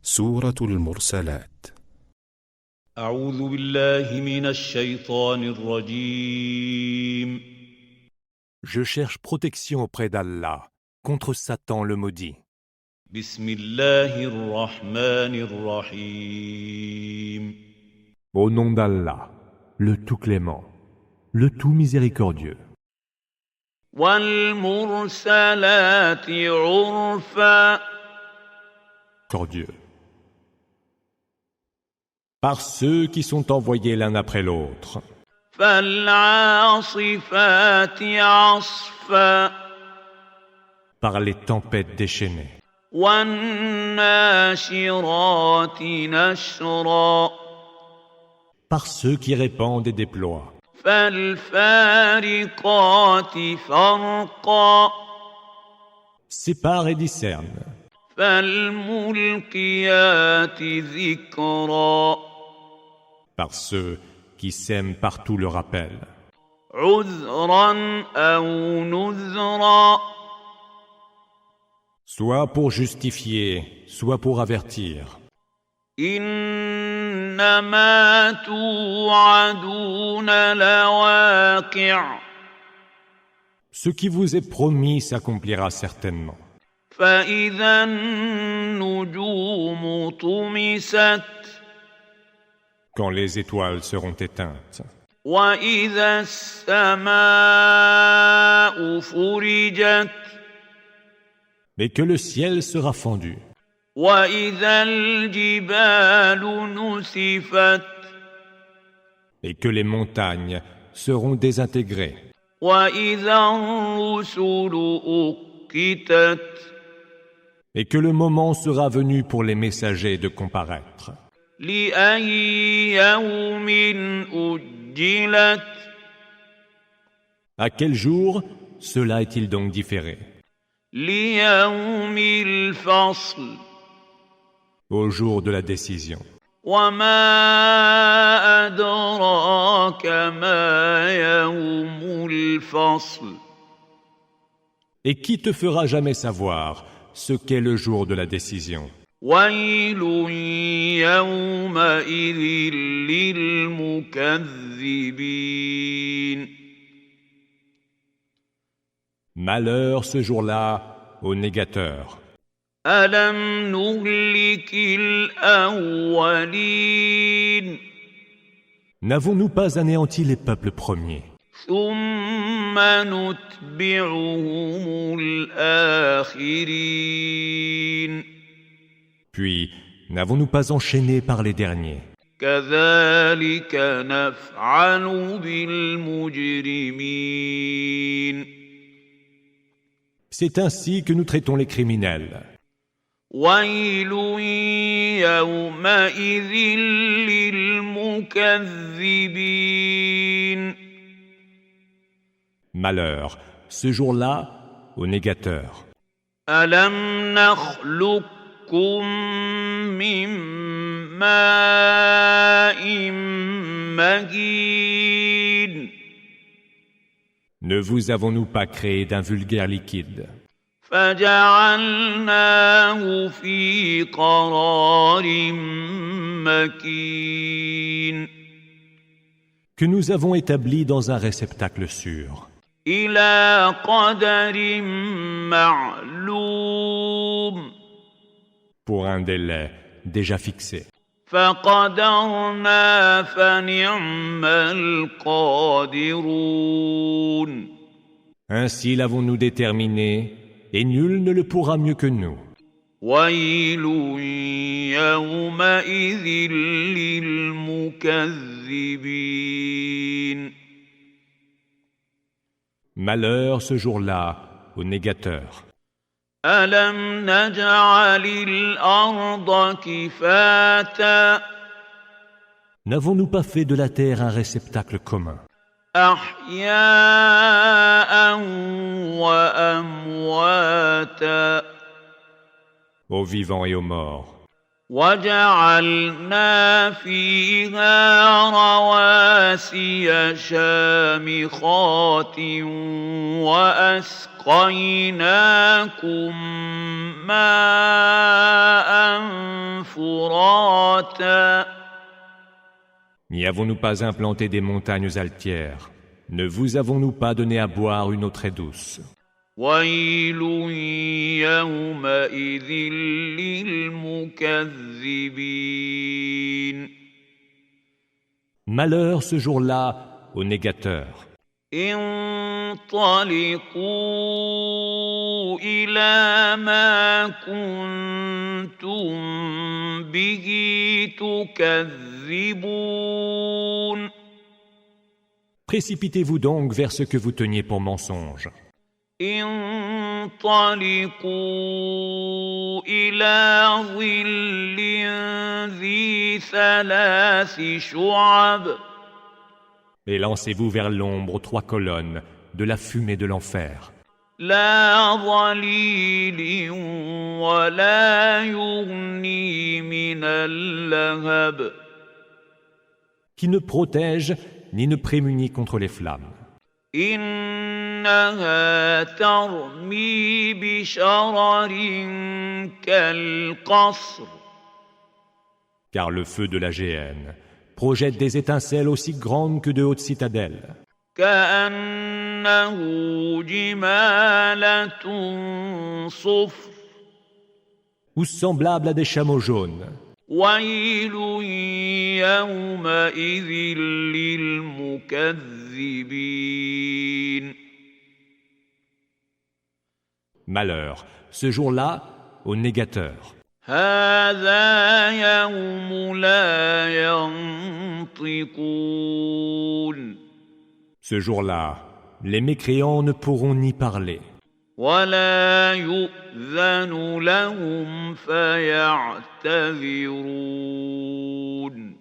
سورة المرسلات. أعوذ بالله من الشيطان الرجيم. Je cherche protection auprès d'Allah contre Satan le maudit. بسم الله الرحمن الرحيم. Au nom d'Allah, le tout clément, le tout miséricordieux. والمرسلات عرفا. Cordieux. Par ceux qui sont envoyés l'un après l'autre. فالعاصفات عصفا. Par les tempêtes déchaînées. والناشرات نشرا. Par ceux qui répandent et déploient. فالفارقات فرقا. Séparent et discernent. فالملقيات ذكرا. Par ceux qui sèment partout le rappel. عذرا أو نذرا. Soit pour justifier, soit pour avertir. إنما توعدون لواقع. Ce qui vous est promis s'accomplira certainement. فإذا النجوم طمست. Quand les étoiles seront éteintes. وإذا السماء فرجت. Mais que le ciel sera fendu. وإذا الجبال نسفت. Et que les montagnes seront désintégrées. وإذا الرسل أقتت. Et que le moment sera venu pour les messagers de comparaître. لأي يوم أجلت. À quel jour cela est-il donc différé? ليوم الفصل. Au jour de la décision. وما أدراك ما يوم الفصل. Et qui te fera jamais savoir ce qu'est le jour de la décision? ويل يومئذ للمكذبين. Malheur ce jour-là aux négateurs. ألم نهلك الأولين. N'avons-nous pas anéanti les peuples premiers? ثم نتبعهم الآخرين. Puis, n'avons-nous pas enchaîné par les derniers? كذلك نفعل بالمجرمين. C'est ainsi que nous traitons les criminels. ويل يومئذ للمكذبين. Malheur, ce jour-là, aux négateurs. ألم نخلقكم من ماء مهين. Ne vous avons-nous pas créé d'un vulgaire liquide? فجعلناه في قرار مكين. Que nous avons établi dans un réceptacle sûr. إلى قدر معلوم. Pour un délai déjà fixé. فقدرنا فنعم القادرون. Ainsi l'avons-nous déterminé, et nul ne le pourra mieux que nous. ويل يومئذ للمكذبين. Malheur ce jour-là aux négateurs. ألم نجعل الأرض كفاتا. N'avons-nous pas fait de la terre un réceptacle commun? أحياء وأمواتا. Aux vivants et aux morts. وجعلنا فيها رواسي شامخات وأسقيناكم ماء مِخَاةً N'y avons-nous pas implanté des montagnes altières? Ne vous avons-nous pas donné à boire une eau très douce? وَيْلٌ يَوْمَئِذٍ لِّلْمُكَذِّبِينَ Malheur ce jour-là aux négateurs. انطلقوا إلى ما كنتم به تكذبون Précipitez-vous donc vers ce que vous teniez pour mensonge. انطلقوا إلى ظل ذي ثلاث شعب Et lancez-vous vers l'ombre aux 3 colonnes de la fumée de l'enfer. لا ظليل ولا يغني من اللهب Qui ne protège ni ne prémunit contre les flammes. إنها ترمي بشرر كالقصر Car le feu de la géhenne projette des étincelles aussi grandes que de hautes citadelles. كأنه جمالة صفر Ou semblables à des chameaux jaunes. ويل يومئذ للمكذبين Malheur, ce jour-là, aux négateurs. هذا يوم لا ينطقون Ce jour-là, les mécréants ne pourront ni parler, ولا يؤذن لهم فيعتذرون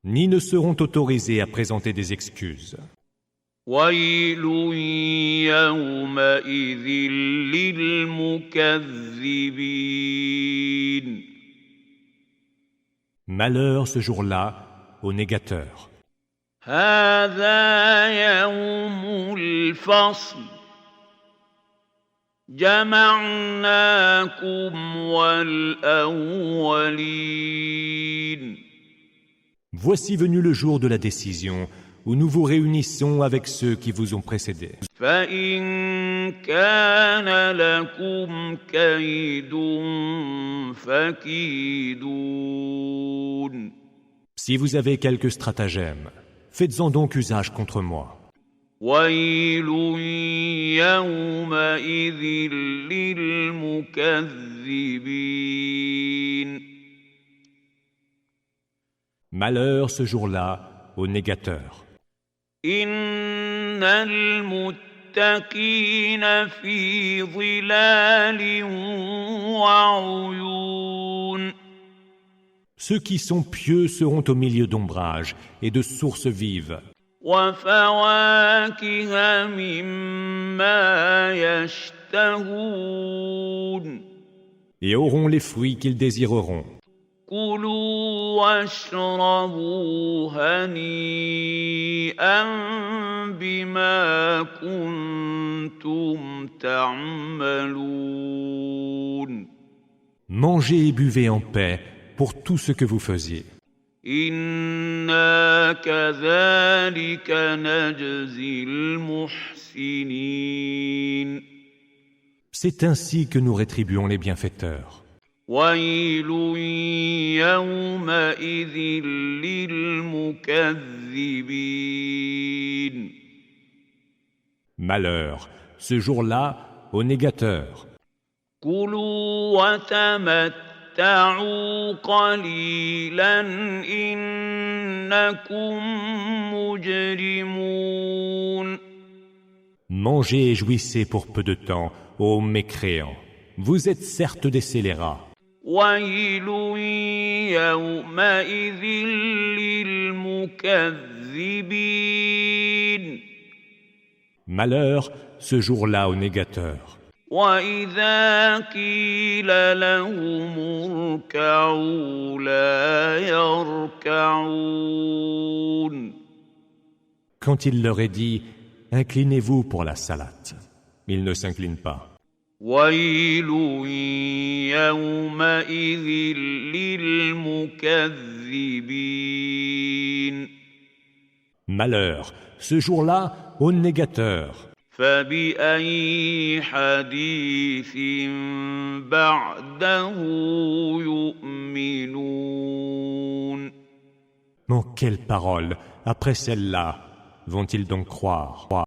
ni ne seront autorisés à présenter des excuses. ويل يومئذ للمكذبين Malheur ce jour-là aux négateurs. هذا يوم الفصل جمعناكم والأولين Voici venu le jour de la décision, où nous vous réunissons avec ceux qui vous ont précédés. فإن كان لكم كيد فكيدون Si vous avez quelques stratagèmes, faites-en donc usage contre moi. ويل يومئذ للمكذبين Malheur ce jour-là aux négateurs. إن المتقين في ظلال وعيون Ceux qui sont pieux seront au milieu d'ombrages et de sources vives, وفواكه مما يشتهون et auront les fruits qu'ils désireront. كلوا واشربوا هنيئا بما كنتم تعملون Mangez et buvez en paix pour tout ce que vous faisiez. إنا كذلك نجزي المحسنين C'est ainsi que nous rétribuons les bienfaiteurs. ويل يومئذ للمكذبين Malheur, ce jour-là, aux négateurs. كلوا وتمتعوا قليلا إنكم مجرمون Mangez et jouissez pour peu de temps, ô mécréants. Vous êtes certes des scélérats. ويل يومئذ للمكذبين Malheur, ce jour-là aux négateurs. وإذا قيل لهم اركعوا لا يركعون Quand il leur est dit « Inclinez-vous pour la salate », ils ne s'inclinent pas. ويل يومئذ للمكذبين Malheur, ce jour-là, aux négateurs. فبأي حديث بعده يؤمنون En quelles paroles, après celle-là, vont-ils donc croire?